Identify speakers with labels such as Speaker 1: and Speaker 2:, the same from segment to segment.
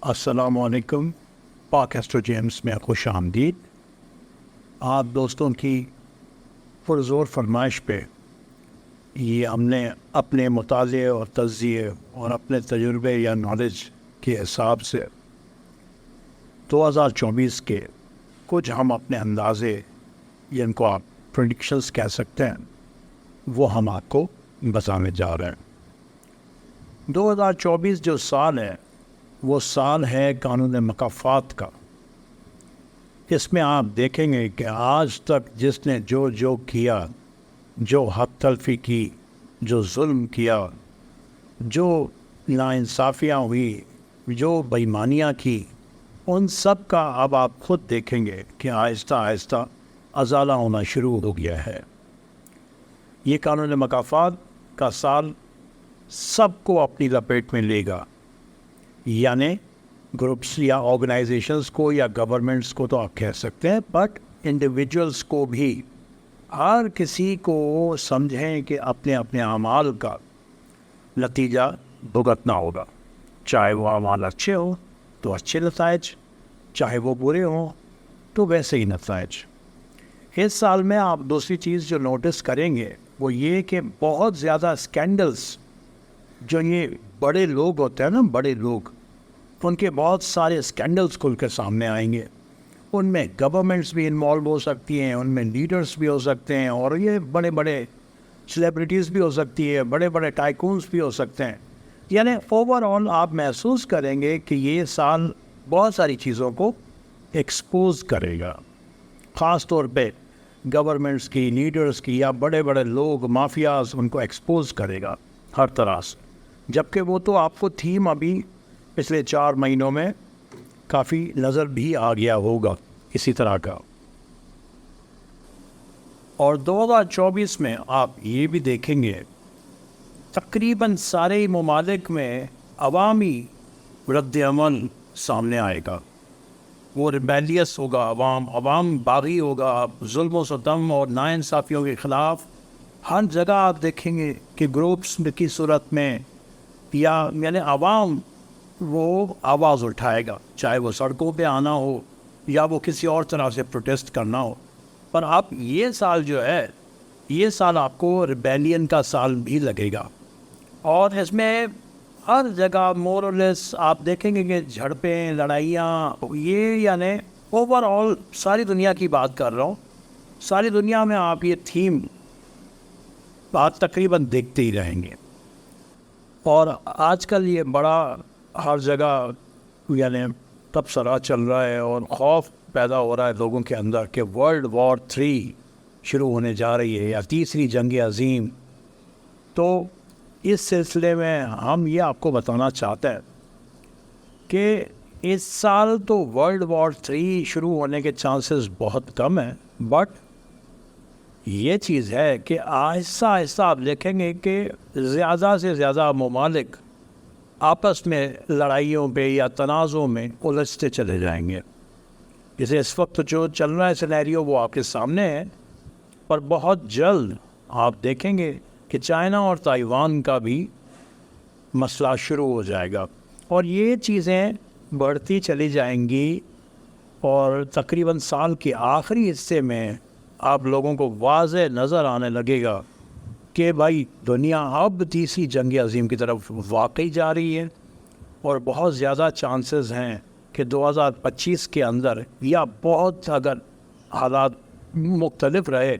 Speaker 1: السلام علیکم. پاک ایسٹرو جیمز میں خوش آمدید. آپ دوستوں کی پرزور فرمائش پہ یہ ہم نے اپنے مطالعے اور تجزیے اور اپنے تجربے یا نالج کے حساب سے 2024 کے کچھ ہم اپنے اندازے جن کو آپ پریڈکشنز کہہ سکتے ہیں وہ ہم آپ کو بتانے جا رہے ہیں. 2024 جو سال ہے وہ سال ہے قانون مکافات کا. اس میں آپ دیکھیں گے کہ آج تک جس نے جو کیا، جو حق تلفی کی، جو ظلم کیا، جو ناانصافیاں ہوئی، جو بےایمانیاں کی، ان سب کا اب آپ خود دیکھیں گے کہ آہستہ آہستہ ازالہ ہونا شروع ہو گیا ہے. یہ قانون مکافات کا سال سب کو اپنی لپیٹ میں لے گا، یعنی گروپس یا آرگنائزیشنز کو یا گورنمنٹس کو تو آپ کہہ سکتے ہیں، بٹ انڈیویجولس کو بھی. ہر کسی کو سمجھیں کہ اپنے اپنے اعمال کا نتیجہ بھگتنا ہوگا. چاہے وہ اعمال اچھے ہوں تو اچھے نتائج، چاہے وہ برے ہوں تو ویسے ہی نتائج. اس سال میں آپ دوسری چیز جو نوٹس کریں گے وہ یہ کہ بہت زیادہ اسکینڈلس، جو یہ بڑے لوگ ہوتے ہیں نا، بڑے لوگ، ان کے بہت سارے اسکینڈلس کھل کے سامنے آئیں گے. ان میں گورنمنٹس بھی انوالو ہو سکتی ہیں، ان میں لیڈرس بھی ہو سکتے ہیں، اور یہ بڑے بڑے سیلیبریٹیز بھی ہو سکتی ہے، بڑے بڑے ٹائکونس بھی ہو سکتے ہیں. یعنی اوور آل آپ محسوس کریں گے کہ یہ سال بہت ساری چیزوں کو ایکسپوز کرے گا، خاص طور پہ گورنمنٹس کی، لیڈرس کی، یا بڑے بڑے لوگ، مافیاز، ان کو ایکسپوز کرے گا ہر طرح سے. جبکہ وہ تو آپ کو تھیم ابھی پچھلے 4 مہینوں میں کافی نظر بھی آ گیا ہوگا اسی طرح کا. اور 2024 میں آپ یہ بھی دیکھیں گے تقریباً سارے ممالک میں عوامی رد عمل سامنے آئے گا. وہ ریبیلیس ہوگا، عوام باغی ہوگا، ظلم و ستم اور ناانصافیوں کے خلاف. ہر جگہ آپ دیکھیں گے کہ گروپس کی صورت میں یعنی عوام وہ آواز اٹھائے گا، چاہے وہ سڑکوں پہ آنا ہو یا وہ کسی اور طرح سے پروٹیسٹ کرنا ہو. پر آپ یہ سال جو ہے، یہ سال آپ کو ریبیلین کا سال بھی لگے گا. اور اس میں ہر جگہ مور اور لیس آپ دیکھیں گے کہ جھڑپیں، لڑائیاں، یہ یعنی اوور آل ساری دنیا کی بات کر رہا ہوں، ساری دنیا میں آپ یہ تھیم بات تقریباً دیکھتے ہی رہیں گے. اور آج کل یہ بڑا ہر جگہ یعنی تبصرہ چل رہا ہے اور خوف پیدا ہو رہا ہے لوگوں کے اندر کہ ورلڈ وار 3 شروع ہونے جا رہی ہے، یا تیسری جنگ عظیم. تو اس سلسلے میں ہم یہ آپ کو بتانا چاہتے ہیں کہ اس سال تو ورلڈ وار 3 شروع ہونے کے چانسز بہت کم ہیں، بٹ یہ چیز ہے کہ آہستہ آہستہ آپ دیکھیں گے کہ زیادہ سے زیادہ ممالک آپس میں لڑائیوں پہ یا تنازعوں میں الجھتے چلے جائیں گے. جیسے اس وقت جو چل رہا ہے سینیریو وہ آپ کے سامنے ہے، پر بہت جلد آپ دیکھیں گے کہ چائنا اور تائیوان کا بھی مسئلہ شروع ہو جائے گا. اور یہ چیزیں بڑھتی چلی جائیں گی، اور تقریباً سال کے آخری حصے میں آپ لوگوں کو واضح نظر آنے لگے گا کہ بھائی دنیا اب تیسری جنگ عظیم کی طرف واقعی جا رہی ہے. اور بہت زیادہ چانسز ہیں کہ 2025 کے اندر، یا بہت اگر حالات مختلف رہے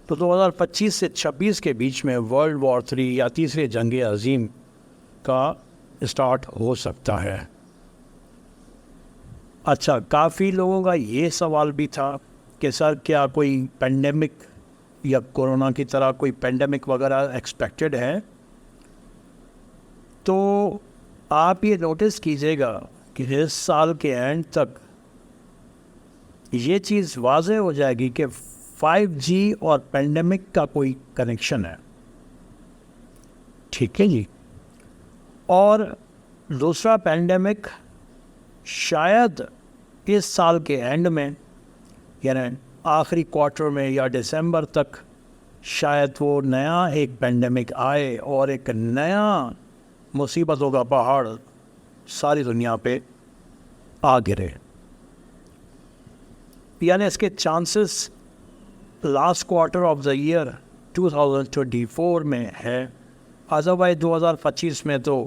Speaker 1: تو 2025 سے 26 کے بیچ میں ورلڈ وار 3 یا تیسری جنگ عظیم کا اسٹارٹ ہو سکتا ہے. اچھا، کافی لوگوں کا یہ سوال بھی تھا کہ سر کیا کوئی پینڈیمک یا کورونا کی طرح کوئی پینڈیمک وغیرہ ایکسپیکٹڈ ہے؟ تو آپ یہ نوٹس کیجیے گا کہ اس سال کے اینڈ تک یہ چیز واضح ہو جائے گی کہ 5G اور پینڈیمک کا کوئی کنیکشن ہے. ٹھیک ہے جی. اور دوسرا پینڈیمک شاید اس سال کے اینڈ میں، یعنی آخری کوارٹر میں یا دسمبر تک، شاید وہ نیا ایک پینڈیمک آئے اور ایک نیا مصیبتوں کا پہاڑ ساری دنیا پہ آ گرے. یعنی اس کے chances last quarter of the year 2024 میں ہے. ادروائز 2025 میں تو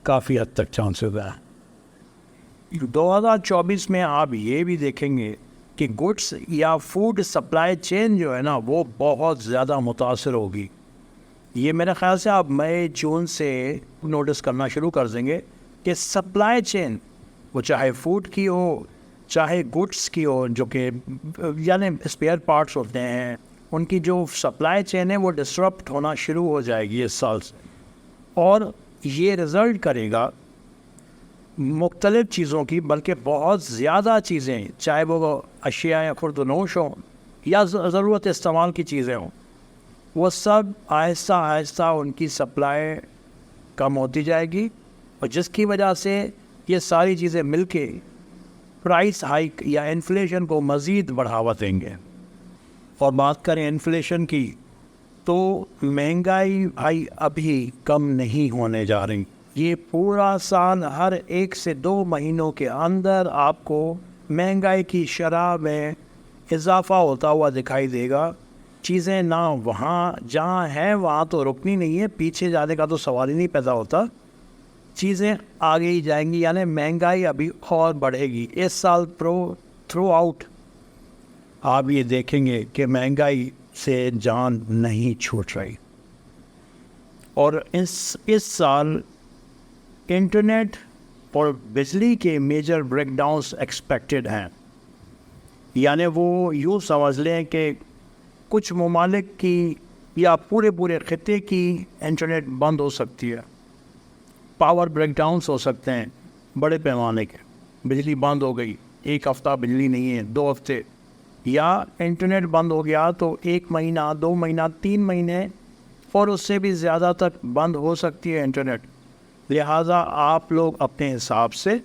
Speaker 1: کافی حد تک چانسز ہے. 2024 میں آپ یہ بھی دیکھیں گے کہ گڈس یا فوڈ سپلائی چین جو ہے نا وہ بہت زیادہ متاثر ہوگی. یہ میرے خیال سے آپ مئی جون سے نوٹس کرنا شروع کر دیں گے کہ سپلائی چین وہ چاہے فوڈ کی ہو چاہے گڈس کی ہو جو کہ یعنی اسپیئر پارٹس ہوتے ہیں ان کی جو سپلائی چین ہے وہ ڈسرپٹ ہونا شروع ہو جائے گی اس سال سے. اور یہ رزلٹ کرے گا مختلف چیزوں کی بلکہ بہت زیادہ چیزیں چاہے وہ اشیاء خرد و نوش ہوں یا ضرورت استعمال کی چیزیں ہوں وہ سب آہستہ آہستہ ان کی سپلائی کم ہوتی جائے گی اور جس کی وجہ سے یہ ساری چیزیں مل کے پرائس ہائیک یا انفلیشن کو مزید بڑھاوا دیں گے. اور بات کریں انفلیشن کی تو مہنگائی بھائی ابھی کم نہیں ہونے جا رہی. یہ پورا سال ہر 1 سے 2 مہینوں کے اندر آپ کو مہنگائی کی شرح میں اضافہ ہوتا ہوا دکھائی دے گا. چیزیں نہ وہاں جہاں ہیں وہاں تو رکنی نہیں ہے, پیچھے جانے کا تو سوال ہی نہیں پیدا ہوتا, چیزیں آگے ہی جائیں گی. یعنی مہنگائی ابھی اور بڑھے گی اس سال. تھرو آؤٹ آپ یہ دیکھیں گے کہ مہنگائی سے جان نہیں چھوٹ رہی. اور اس سال انٹرنیٹ اور بجلی کے میجر بریک ڈاؤنس ایکسپیکٹڈ ہیں. یعنی وہ یوں سمجھ لیں کہ کچھ ممالک کی یا پورے خطے کی انٹرنیٹ بند ہو سکتی ہے. پاور بریک ڈاؤنس ہو سکتے ہیں بڑے پیمانے کے. بجلی بند ہو گئی, 1 ہفتہ بجلی نہیں ہے, 2 ہفتے, یا انٹرنیٹ بند ہو گیا تو 1 مہینہ 2 مہینہ 3 مہینے اور اس سے بھی زیادہ تک بند ہو سکتی ہے انٹرنیٹ. لہٰذا آپ لوگ اپنے حساب سے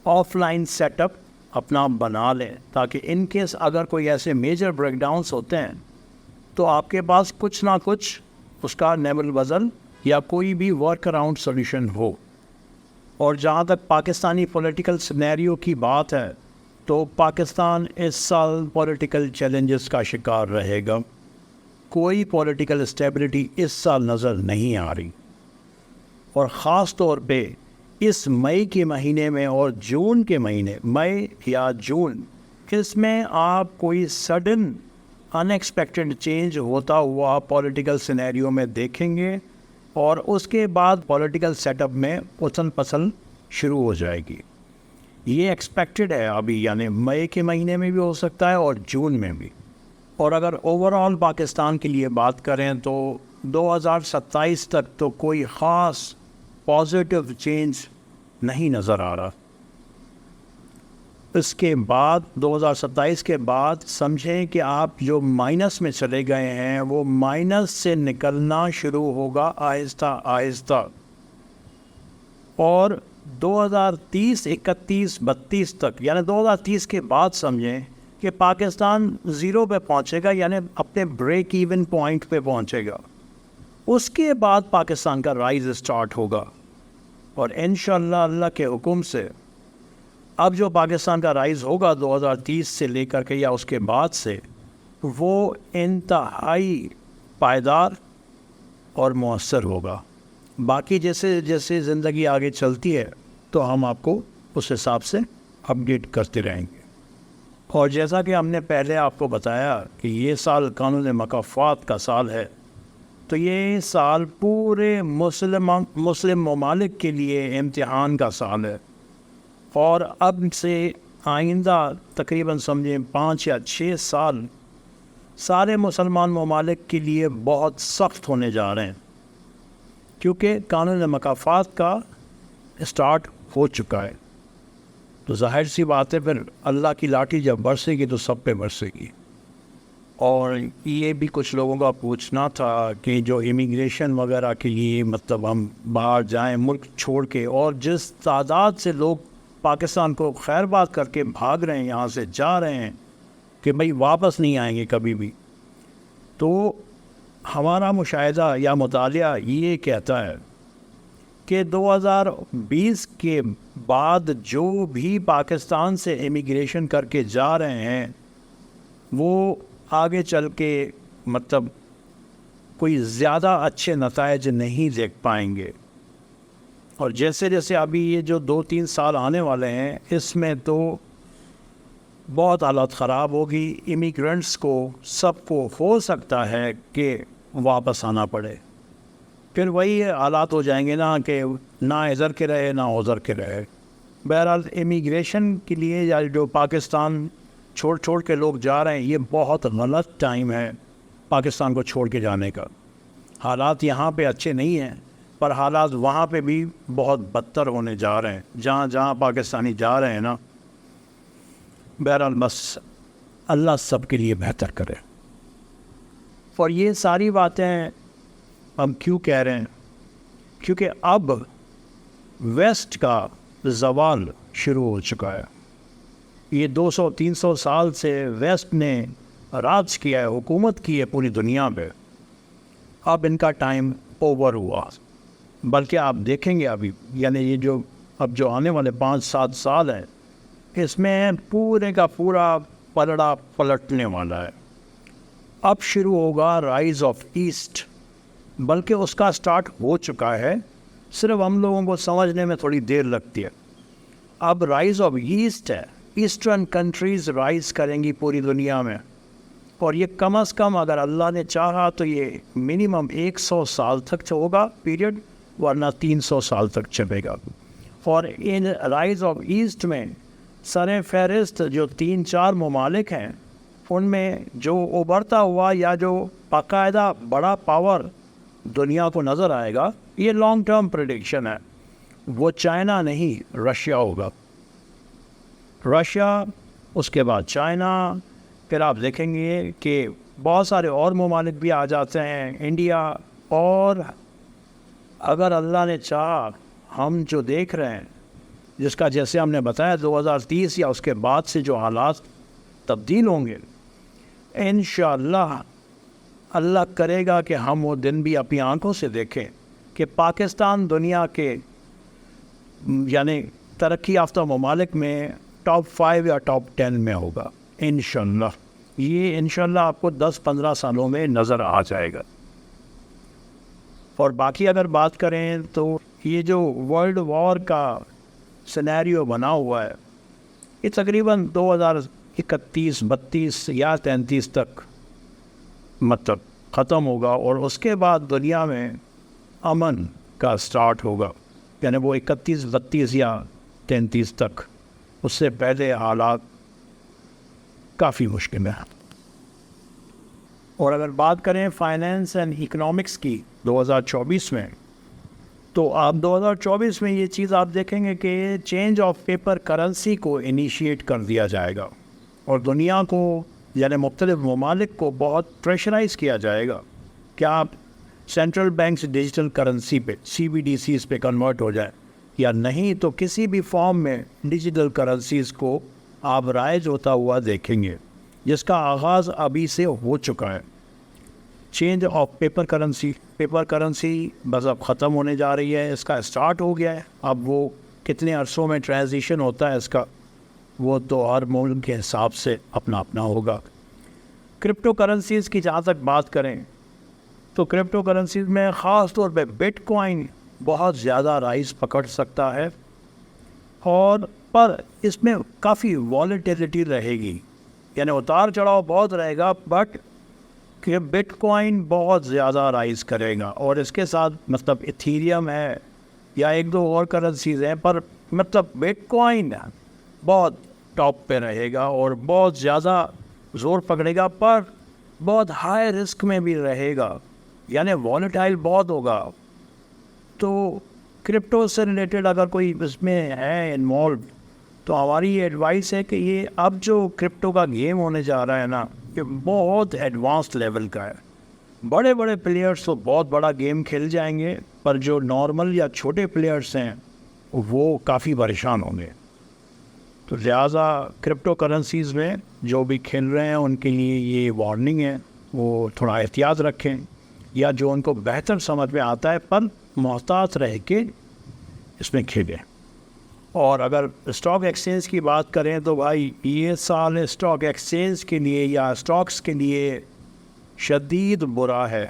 Speaker 1: آف لائن سیٹ اپ اپنا بنا لیں تاکہ ان کیس اگر کوئی ایسے میجر بریک ڈاؤنس ہوتے ہیں تو آپ کے پاس کچھ نہ کچھ اس کا نیبل بدل یا کوئی بھی ورک اراؤنڈ سولوشن ہو. اور جہاں تک پاکستانی پولیٹیکل سینیریو کی بات ہے تو پاکستان اس سال پولیٹیکل چیلنجز کا شکار رہے گا. کوئی پولیٹیکل اسٹیبلٹی اس سال نظر نہیں آ رہی. اور خاص طور پہ اس مئی کے مہینے میں اور جون کے مہینے, مئی یا جون, اس میں آپ کوئی سڈن ان ایکسپیکٹڈ چینج ہوتا ہوا پولیٹیکل سینیریو میں دیکھیں گے اور اس کے بعد پولیٹیکل سیٹ اپ میں اتھل پسل شروع ہو جائے گی. یہ ایکسپیکٹڈ ہے ابھی, یعنی مئی کے مہینے میں بھی ہو سکتا ہے اور جون میں بھی. اور اگر اوور آل پاکستان کے لیے بات کریں تو 2027 تک تو کوئی خاص پازیٹیو چینج نہیں نظر آ رہا. اس کے بعد 2027 کے بعد سمجھیں کہ آپ جو مائنس میں چلے گئے ہیں وہ مائنس سے نکلنا شروع ہوگا آہستہ آہستہ. اور 2030 31 32 تک یعنی 2030 کے بعد سمجھیں کہ پاکستان 0 پہ پہنچے گا, یعنی اپنے بریک ایون پوائنٹ پہ پہنچے گا. اس کے بعد پاکستان کا رائز اسٹارٹ ہوگا اور انشاءاللہ اللہ کے حکم سے اب جو پاکستان کا رائز ہوگا 2030 سے لے کر کے یا اس کے بعد سے وہ انتہائی پائیدار اور مؤثر ہوگا. باقی جیسے جیسے زندگی آگے چلتی ہے تو ہم آپ کو اس حساب سے اپڈیٹ کرتے رہیں گے. اور جیسا کہ ہم نے پہلے آپ کو بتایا کہ یہ سال قانون مکافات کا سال ہے, تو یہ سال پورے مسلم ممالک کے لیے امتحان کا سال ہے. اور اب سے آئندہ تقریباً سمجھیں 5 یا 6 سال سارے مسلمان ممالک کے لیے بہت سخت ہونے جا رہے ہیں, کیونکہ قانون مکافات کا اسٹارٹ ہو چکا ہے. تو ظاہر سی بات ہے پھر اللہ کی لاٹھی جب برسے گی تو سب پہ برسے گی. اور یہ بھی کچھ لوگوں کا پوچھنا تھا کہ جو امیگریشن وغیرہ کے لیے مطلب ہم باہر جائیں ملک چھوڑ کے, اور جس تعداد سے لوگ پاکستان کو خیر بات کر کے بھاگ رہے ہیں, یہاں سے جا رہے ہیں کہ بھئی واپس نہیں آئیں گے کبھی بھی, تو ہمارا مشاہدہ یا مطالعہ یہ کہتا ہے کہ 2020 کے بعد جو بھی پاکستان سے امیگریشن کر کے جا رہے ہیں وہ آگے چل کے مطلب کوئی زیادہ اچھے نتائج نہیں دیکھ پائیں گے. اور جیسے جیسے ابھی یہ جو 2-3 سال آنے والے ہیں اس میں تو بہت حالت خراب ہوگی. امیگرینٹس کو سب کو ہو سکتا ہے کہ واپس آنا پڑے. پھر وہی حالات ہو جائیں گے نا کہ نہ ادھر کے رہے نہ ادھر کے رہے. بہرحال امیگریشن کے لیے یا جو پاکستان چھوڑ کے لوگ جا رہے ہیں یہ بہت غلط ٹائم ہے پاکستان کو چھوڑ کے جانے کا. حالات یہاں پہ اچھے نہیں ہیں پر حالات وہاں پہ بھی بہت بدتر ہونے جا رہے ہیں جہاں پاکستانی جا رہے ہیں نا. بہرحال بس اللہ سب کے لیے بہتر کرے. اور یہ ساری باتیں ہم کیوں کہہ رہے ہیں؟ کیونکہ اب ویسٹ کا زوال شروع ہو چکا ہے. یہ 200-300 سال سے ویسٹ نے راج کیا ہے, حکومت کی ہے پوری دنیا پہ. اب ان کا ٹائم اوور ہوا. بلکہ آپ دیکھیں گے ابھی یعنی یہ جو آنے والے 5-7 سال ہیں اس میں پورے کا پورا پلڑا پلٹنے والا ہے. اب شروع ہوگا رائز آف ایسٹ, بلکہ اس کا سٹارٹ ہو چکا ہے, صرف ہم لوگوں کو سمجھنے میں تھوڑی دیر لگتی ہے. اب رائز آف ایسٹ ہے, ایسٹرن کنٹریز رائز کریں گی پوری دنیا میں. اور یہ کم از کم اگر اللہ نے چاہا تو یہ منیمم 100 سال تک ہوگا پیریڈ, ورنہ 300 سال تک چلے گا. اور ان رائز آف ایسٹ میں سر فہرست جو 3-4 ممالک ہیں ان میں جو ابھرتا ہوا یا جو باقاعدہ بڑا پاور دنیا کو نظر آئے گا, یہ لانگ ٹرم پریڈکشن ہے, وہ چائنا نہیں رشیا ہوگا. رشیا, اس کے بعد چائنا, پھر آپ دیکھیں گے کہ بہت سارے اور ممالک بھی آ جاتے ہیں, انڈیا. اور اگر اللہ نے چاہا ہم جو دیکھ رہے ہیں جس کا جیسے ہم نے بتایا 2030 یا اس کے بعد سے جو حالات تبدیل ہوں گے انشاءاللہ اللہ کرے گا کہ ہم وہ دن بھی اپنی آنکھوں سے دیکھیں کہ پاکستان دنیا کے یعنی ترقی یافتہ ممالک میں ٹاپ 5 یا ٹاپ 10 میں ہوگا انشاءاللہ. یہ انشاءاللہ آپ کو 10-15 سالوں میں نظر آ جائے گا. اور باقی اگر بات کریں تو یہ جو ورلڈ وار کا سینیریو بنا ہوا ہے یہ تقریباً 2031, 32 یا 33 تک مطلب ختم ہوگا. اور اس کے بعد دنیا میں امن کا سٹارٹ ہوگا, یعنی وہ 31, 32 یا 33 تک. اس سے پہلے حالات کافی مشکل ہیں. اور اگر بات کریں فائنینس اینڈ اکنامکس کی 2024 میں تو آپ 2024 میں یہ چیز آپ دیکھیں گے کہ چینج آف پیپر کرنسی کو انیشیٹ کر دیا جائے گا اور دنیا کو یعنی مختلف ممالک کو بہت پریشرائز کیا جائے گا کہ آپ سینٹرل بینکس ڈیجیٹل کرنسی پہ CBDCs پہ کنورٹ ہو جائیں یا نہیں, تو کسی بھی فارم میں ڈیجیٹل کرنسیز کو آپ رائج ہوتا ہوا دیکھیں گے, جس کا آغاز ابھی سے ہو چکا ہے. چینج آف پیپر کرنسی بس اب ختم ہونے جا رہی ہے, اس کا سٹارٹ ہو گیا ہے. اب وہ کتنے عرصوں میں ٹرانزیشن ہوتا ہے اس کا وہ تو ہر ملک کے حساب سے اپنا ہوگا. کرپٹو کرنسیز کی جہاں تک بات کریں تو کرپٹو کرنسیز میں خاص طور پہ بٹ کوائن بہت زیادہ رائز پکڑ سکتا ہے, اور پر اس میں کافی والیٹیلیٹی رہے گی, یعنی اتار چڑھاؤ بہت رہے گا, بٹ کہ بٹ کوائن بہت زیادہ رائز کرے گا. اور اس کے ساتھ مطلب ایتھیریم ہے یا 1-2 اور کرنسیز ہیں, پر مطلب بٹ کوائن بہت ٹاپ پہ رہے گا اور بہت زیادہ زور پکڑے گا, پر بہت ہائی رسک میں بھی رہے گا, یعنی والیٹائل بہت ہوگا. تو کرپٹو سے ریلیٹڈ اگر کوئی اس میں ہے انوالوڈ تو ہماری یہ ایڈوائس ہے کہ یہ اب جو کرپٹو کا گیم ہونے جا رہا ہے نا یہ بہت ایڈوانس لیول کا ہے. بڑے بڑے پلیئرس تو بہت بڑا گیم کھیل جائیں گے, پر جو نارمل یا چھوٹے پلیئرس ہیں وہ کافی پریشان ہوں گے. تو لہٰذا کرپٹو کرنسیز میں جو بھی کھیل رہے ہیں ان کے لیے یہ وارننگ ہے, وہ تھوڑا احتیاط رکھیں, یا جو ان کو بہتر سمجھ میں آتا ہے پر محتاط رہ کے اس میں کھیلیں. اور اگر اسٹاک ایکسچینج کی بات کریں تو بھائی یہ سال اسٹاک ایکسچینج کے لیے یا اسٹاکس کے لیے شدید برا ہے،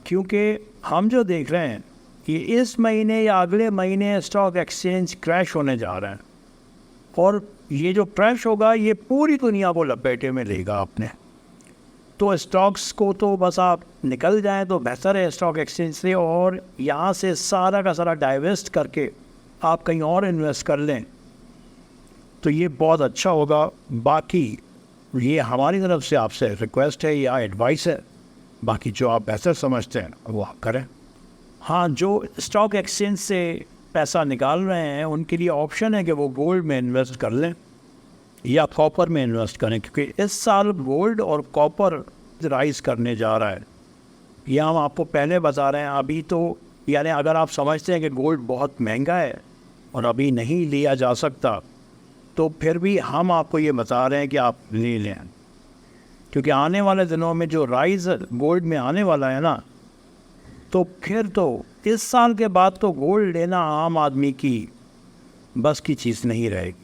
Speaker 1: کیونکہ ہم جو دیکھ رہے ہیں کہ اس مہینے یا اگلے مہینے اسٹاک ایکسچینج کریش ہونے جا رہے ہیں، اور یہ جو کریش ہوگا یہ پوری دنیا کو لپیٹے میں لے گا اپنے. تو اسٹاکس کو تو بس آپ نکل جائیں تو بہتر ہے اسٹاک ایکسچینج سے، اور یہاں سے سارا کا سارا ڈائیورسٹ کر کے آپ کہیں اور انویسٹ کر لیں تو یہ بہت اچھا ہوگا. باقی یہ ہماری طرف سے آپ سے ریکویسٹ ہے یا ایڈوائس ہے، باقی جو آپ بہتر سمجھتے ہیں وہ آپ کریں. ہاں، جو اسٹاک ایکسچینج سے پیسہ نکال رہے ہیں ان کے لیے آپشن ہے کہ وہ گولڈ میں انویسٹ کر لیں یا کاپر میں انویسٹ کریں، کیونکہ اس سال گولڈ اور کاپر رائز کرنے جا رہا ہے. یہ ہم آپ کو پہلے بتا رہے ہیں. ابھی تو یعنی اگر آپ سمجھتے ہیں کہ گولڈ بہت مہنگا ہے اور ابھی نہیں لیا جا سکتا تو پھر بھی ہم آپ کو یہ بتا رہے ہیں کہ آپ لے لیں، کیونکہ آنے والے دنوں میں جو رائز گولڈ میں آنے والا ہے نا، تو پھر تو اس سال کے بعد تو گولڈ لینا عام آدمی کی بس کی چیز نہیں رہے گی.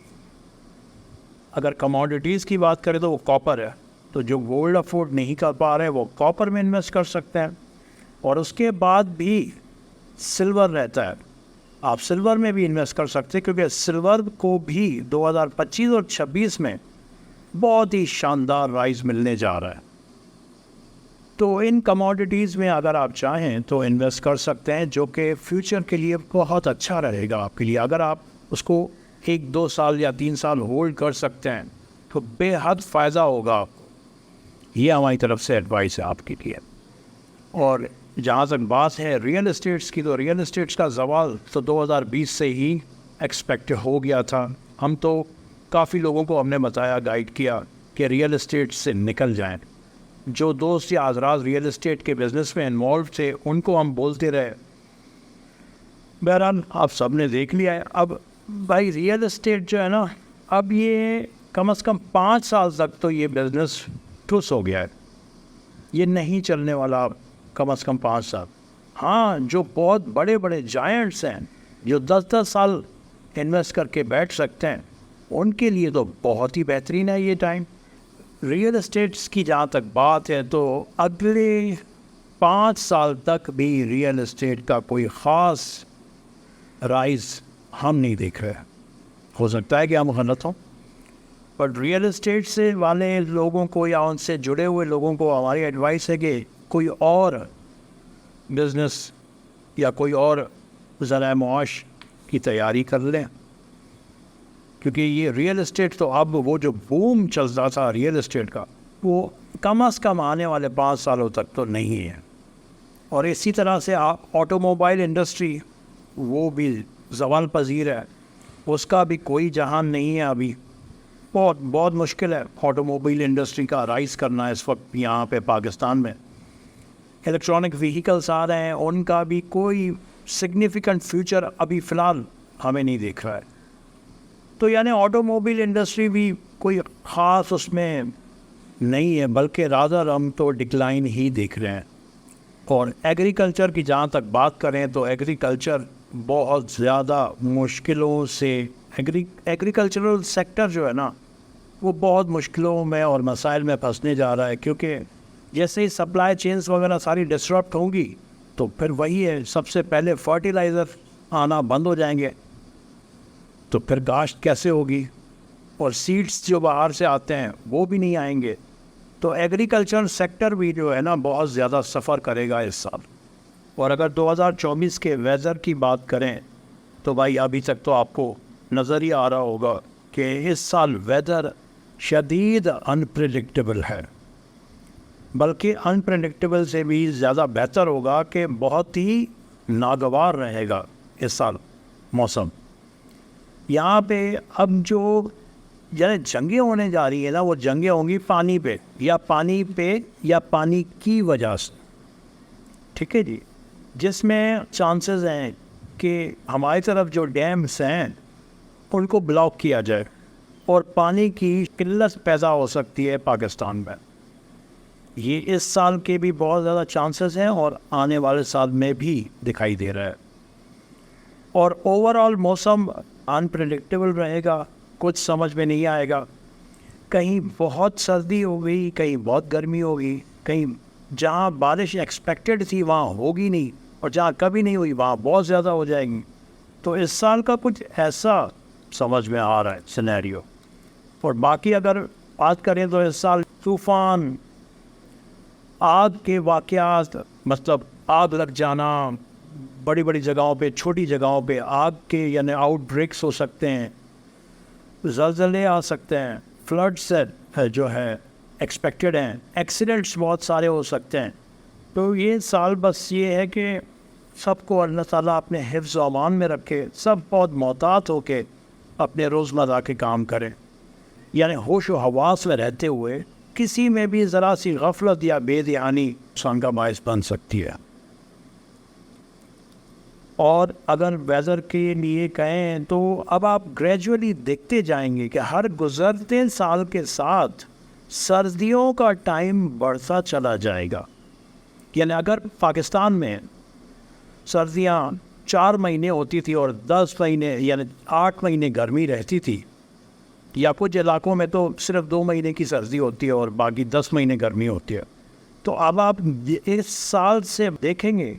Speaker 1: اگر کموڈیٹیز کی بات کریں تو وہ کاپر ہے، تو جو گولڈ افورڈ نہیں کر پا رہے وہ کاپر میں انویسٹ کر سکتے ہیں. اور اس کے بعد بھی سلور رہتا ہے، آپ سلور میں بھی انویسٹ کر سکتے ہیں، کیونکہ سلور کو بھی 2025 اور 26 میں بہت ہی شاندار رائز ملنے جا رہا ہے. تو ان کموڈیٹیز میں اگر آپ چاہیں تو انویسٹ کر سکتے ہیں، جو کہ فیوچر کے لیے بہت اچھا رہے گا آپ کے لیے. اگر آپ اس کو 1-2 سال یا 3 سال ہولڈ کر سکتے ہیں تو بے حد فائدہ ہوگا آپ کو. یہ ہماری طرف سے ایڈوائس ہے آپ کے لیے. اور جہاں تک بات ہے ریئل اسٹیٹس کی، تو ریئل اسٹیٹس کا زوال تو 2020 سے ہی ایکسپیکٹ ہو گیا تھا. ہم تو کافی لوگوں کو ہم نے بتایا، گائیڈ کیا کہ ریئل اسٹیٹ سے نکل جائیں. جو دوست یا حضرات ریئل اسٹیٹ کے بزنس میں انوالو تھے ان کو ہم بولتے رہے. بہرحال آپ سب نے دیکھ لیا ہے. اب بھائی ریئل اسٹیٹ جو ہے نا، اب یہ کم از کم 5 سال تک تو یہ بزنس ٹھوس ہو گیا ہے، یہ نہیں چلنے والا کم از کم 5 سال. ہاں، جو بہت بڑے بڑے جائنٹس ہیں جو 10-10 سال انویسٹ کر کے بیٹھ سکتے ہیں ان کے لیے تو بہت ہی بہترین ہے یہ ٹائم. ریئل اسٹیٹس کی جہاں تک بات ہے تو اگلے 5 سال تک بھی ریئل اسٹیٹ کا کوئی خاص رائز ہم نہیں دیکھ رہے. ہو سکتا ہے کہ ہم غلط ہوں، پر ریئل اسٹیٹ سے والے لوگوں کو یا ان سے جڑے ہوئے لوگوں کو ہماری ایڈوائس ہے کہ کوئی اور بزنس یا کوئی اور ذرائع معاش کی تیاری کر لیں، کیونکہ یہ ریئل اسٹیٹ تو اب وہ جو بوم چل رہا تھا ریئل اسٹیٹ کا وہ کم از کم آنے والے 5 سالوں تک تو نہیں ہے. اور اسی طرح سے آٹو موبائل انڈسٹری وہ بھی زوال پذیر ہے، اس کا بھی کوئی جہان نہیں ہے. ابھی بہت مشکل ہے آٹو موبائل انڈسٹری کا رائز کرنا اس وقت یہاں پہ پاکستان میں. الیکٹرانک وہیکلس آ رہے ہیں، ان کا بھی کوئی سگنیفیکنٹ فیوچر ابھی فی الحال ہمیں نہیں دیکھ رہا ہے. تو یعنی آٹو موبائل انڈسٹری بھی کوئی خاص اس میں نہیں ہے، بلکہ رادر ہم تو ڈکلائن ہی دیکھ رہے ہیں. اور ایگریکلچر کی جہاں تک بات کریں تو ایگریکلچر بہت زیادہ مشکلوں سے ایگریکلچرل سیکٹر جو ہے نا وہ بہت مشکلوں میں اور مسائل میں پھنسنے جا رہا ہے، کیونکہ جیسے ہی سپلائی چینز وغیرہ ساری ڈسرپٹ ہوں گی تو پھر وہی ہے، سب سے پہلے فرٹیلائزر آنا بند ہو جائیں گے تو پھر کاشت کیسے ہوگی، اور سیڈز جو باہر سے آتے ہیں وہ بھی نہیں آئیں گے. تو ایگریکلچر سیکٹر بھی جو ہے نا بہت زیادہ سفر کرے گا اس سال. اور اگر 2024 کے ویدر کی بات کریں تو بھائی ابھی تک تو آپ کو نظر ہی آ رہا ہوگا کہ اس سال ویدر شدید انپریڈکٹیبل ہے، بلکہ انپریڈکٹیبل سے بھی زیادہ بہتر ہوگا کہ بہت ہی ناگوار رہے گا اس سال موسم. یہاں پہ اب جو جنگیں ہونے جا رہی ہیں نا وہ جنگیں ہوں گی پانی پہ یا پانی کی وجہ سے. ٹھیک ہے جی، جس میں چانسز ہیں کہ ہماری طرف جو ڈیمز ہیں ان کو بلاک کیا جائے اور پانی کی قلت پیدا ہو سکتی ہے پاکستان میں. یہ اس سال کے بھی بہت زیادہ چانسز ہیں اور آنے والے سال میں بھی دکھائی دے رہا ہے. اور اوور آل موسم انپریڈکٹیبل رہے گا، کچھ سمجھ میں نہیں آئے گا، کہیں بہت سردی ہوگی، کہیں بہت گرمی ہوگی، کہیں جہاں بارش ایکسپیکٹڈ تھی وہاں ہوگی نہیں، اور جہاں کبھی نہیں ہوئی وہاں بہت زیادہ ہو جائے گی. تو اس سال کا کچھ ایسا سمجھ میں آ رہا ہے سینیریو. اور باقی اگر بات کریں تو اس سال طوفان، آگ کے واقعات، مطلب آگ لگ جانا بڑی بڑی جگہوں پہ، چھوٹی جگہوں پہ آگ کے یعنی آؤٹ بریکس ہو سکتے ہیں، زلزلے آ سکتے ہیں، فلڈس جو ہے ایکسپیکٹڈ ہیں، ایکسیڈنٹس بہت سارے ہو سکتے ہیں. تو یہ سال بس یہ ہے کہ سب کو اللہ تعالیٰ اپنے حفظ و امان میں رکھے، سب بہت محتاط ہو کے اپنے روزمرہ کے کام کریں، یعنی ہوش و حواس میں رہتے ہوئے کسی میں بھی ذرا سی غفلت یا بے دھیانی نقصان کا باعث بن سکتی ہے. اور اگر ویدر کے لیے کہیں تو اب آپ گریجولی دیکھتے جائیں گے کہ ہر گزرتے سال کے ساتھ سردیوں کا ٹائم بڑھتا چلا جائے گا. یعنی اگر پاکستان میں سردیاں 4 مہینے ہوتی تھی اور 10 مہینے یعنی 8 مہینے گرمی رہتی تھی، یا کچھ علاقوں میں تو صرف 2 مہینے کی سردی ہوتی ہے اور باقی 10 مہینے گرمی ہوتی ہے، تو اب آپ اس سال سے دیکھیں گے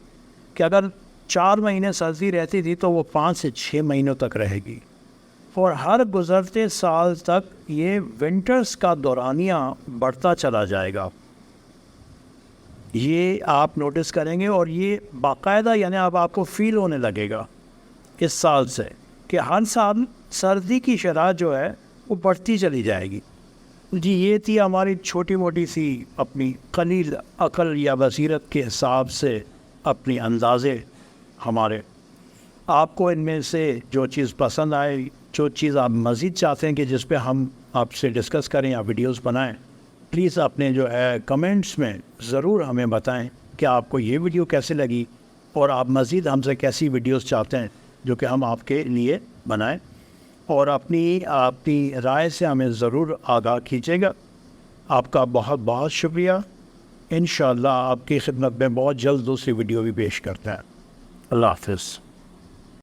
Speaker 1: کہ اگر 4 مہینے سردی رہتی تھی تو وہ 5 سے 6 مہینوں تک رہے گی. اور ہر گزرتے سال تک یہ ونٹرز کا دورانیہ بڑھتا چلا جائے گا. یہ آپ نوٹس کریں گے اور یہ باقاعدہ یعنی اب آپ کو فیل ہونے لگے گا اس سال سے کہ ہر سال سردی کی شرح جو ہے وہ بڑھتی چلی جائے گی. جی یہ تھی ہماری چھوٹی موٹی سی اپنی قلیل عقل یا بصیرت کے حساب سے اپنی اندازے ہمارے. آپ کو ان میں سے جو چیز پسند آئے، جو چیز آپ مزید چاہتے ہیں کہ جس پہ ہم آپ سے ڈسکس کریں یا ویڈیوز بنائیں، پلیز اپنے جو ہے کمنٹس میں ضرور ہمیں بتائیں کہ آپ کو یہ ویڈیو کیسے لگی اور آپ مزید ہم سے کیسی ویڈیوز چاہتے ہیں جو کہ ہم آپ کے لیے بنائیں. اور اپنی رائے سے ہمیں ضرور آگاہ کیجیے گا. آپ کا بہت بہت شکریہ. انشاءاللہ آپ کی خدمت میں بہت جلد دوسری ویڈیو بھی پیش کرتے ہیں. اللہ حافظ.